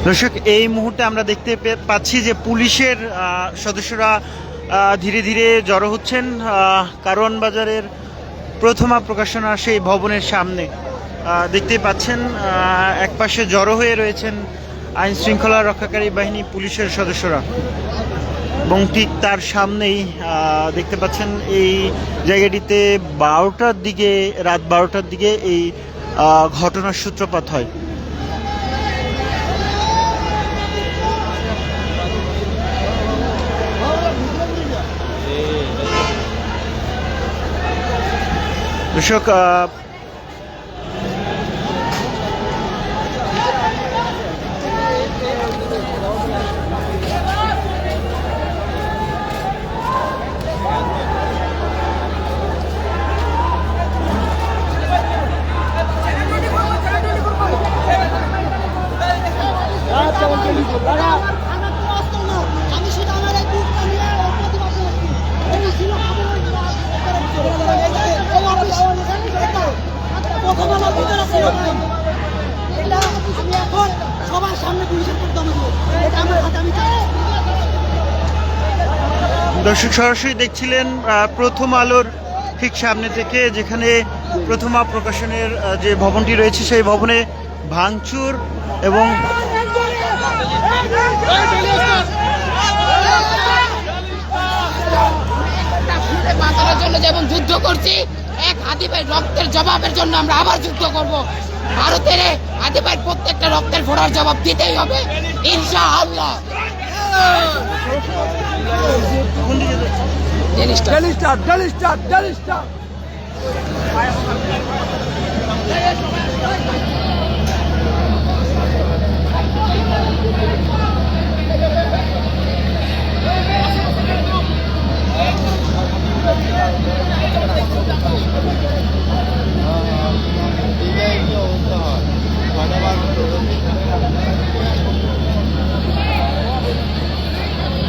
দর্শক, এই মুহূর্তে আমরা দেখতে পাচ্ছি যে পুলিশের সদস্যরা ধীরে ধীরে জড়ো হচ্ছেন কারওয়ান বাজারের প্রথমা প্রকাশনা সেই ভবনের সামনে। দেখতে পাচ্ছেন একপাশে জড়ো হয়ে রয়েছেন আইন শৃঙ্খলা রক্ষাকারী বাহিনী পুলিশের সদস্যরা, এবং ঠিক তার সামনেই দেখতে পাচ্ছেন এই জায়গাটিতে রাত 12টার দিকে এই ঘটনার সূত্রপাত হয়। দর্শক, দর্শক সরাসরি দেখছিলেন প্রথম আলোর ঠিক সামনে থেকে, যেখানে প্রথমা প্রকাশনের যে ভবনটি রয়েছে সেই ভবনে ভাঙচুর এবং বাঁচানোর জন্য যেমন যুদ্ধ করছি, এক হাদি ভাই রক্তের জবাবের জন্য আমরা আবার যুদ্ধ করব। ভারতের হাদি ভাই প্রত্যেকটা রক্তের ফোঁড়ার জবাব দিতেই হবে ইনশাআল্লাহ।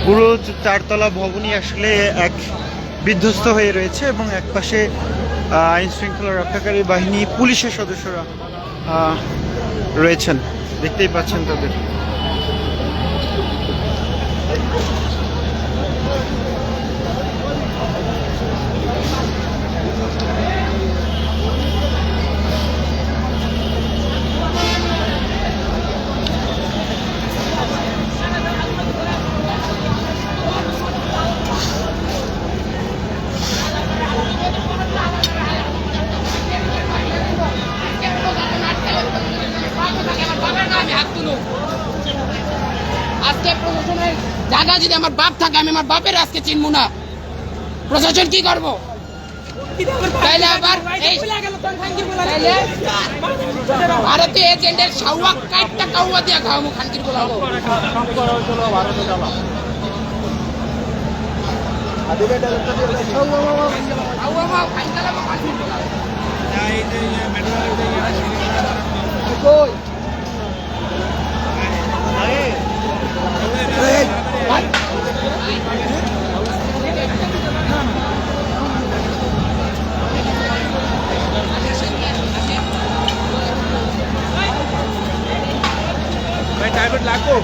পুরো 4তলা ভবনই আসলে এক বিধ্বস্ত হয়ে রয়েছে, এবং একপাশে আইন শৃঙ্খলা রক্ষাকারী বাহিনী পুলিশের সদস্যরা রয়েছেন, দেখতেই পাচ্ছেন তাদের। আজকে প্রশাসনের জায়গা যদি আমার বাপ থাকে, আমি আমার বাপের আজকে চিনবো না। প্রশাসন কি করবো? ভারতীয় এজেন্টের সাউয়া কাটটা কাউয়া দিয়া খাওয়াবো খানকির বলাবো। प्राइवेट लाखों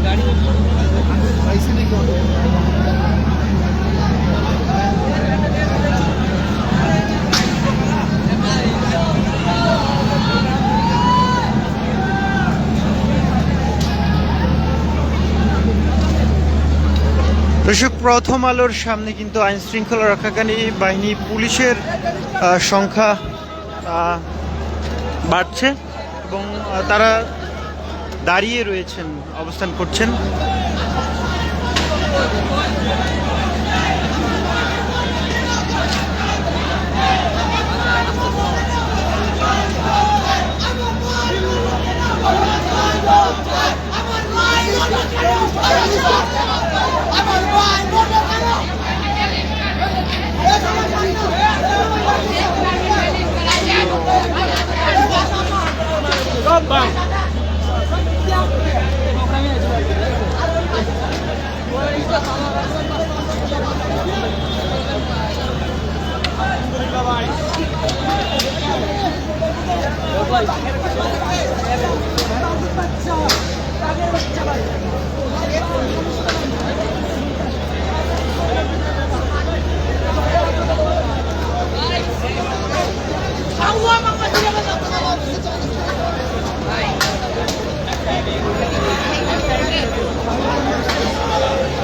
गाड़ी ऐसे नहीं দর্শক, প্রথম আলোর সামনে কিন্তু আইন শৃঙ্খলা রক্ষাকারী বাহিনী পুলিশের সংখ্যা বাড়ছে, এবং তারা দাঁড়িয়ে রয়েছেন, অবস্থান করছেন। Bang.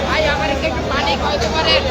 ভাই আমার একটু পানি খাওয়াতে পারেন?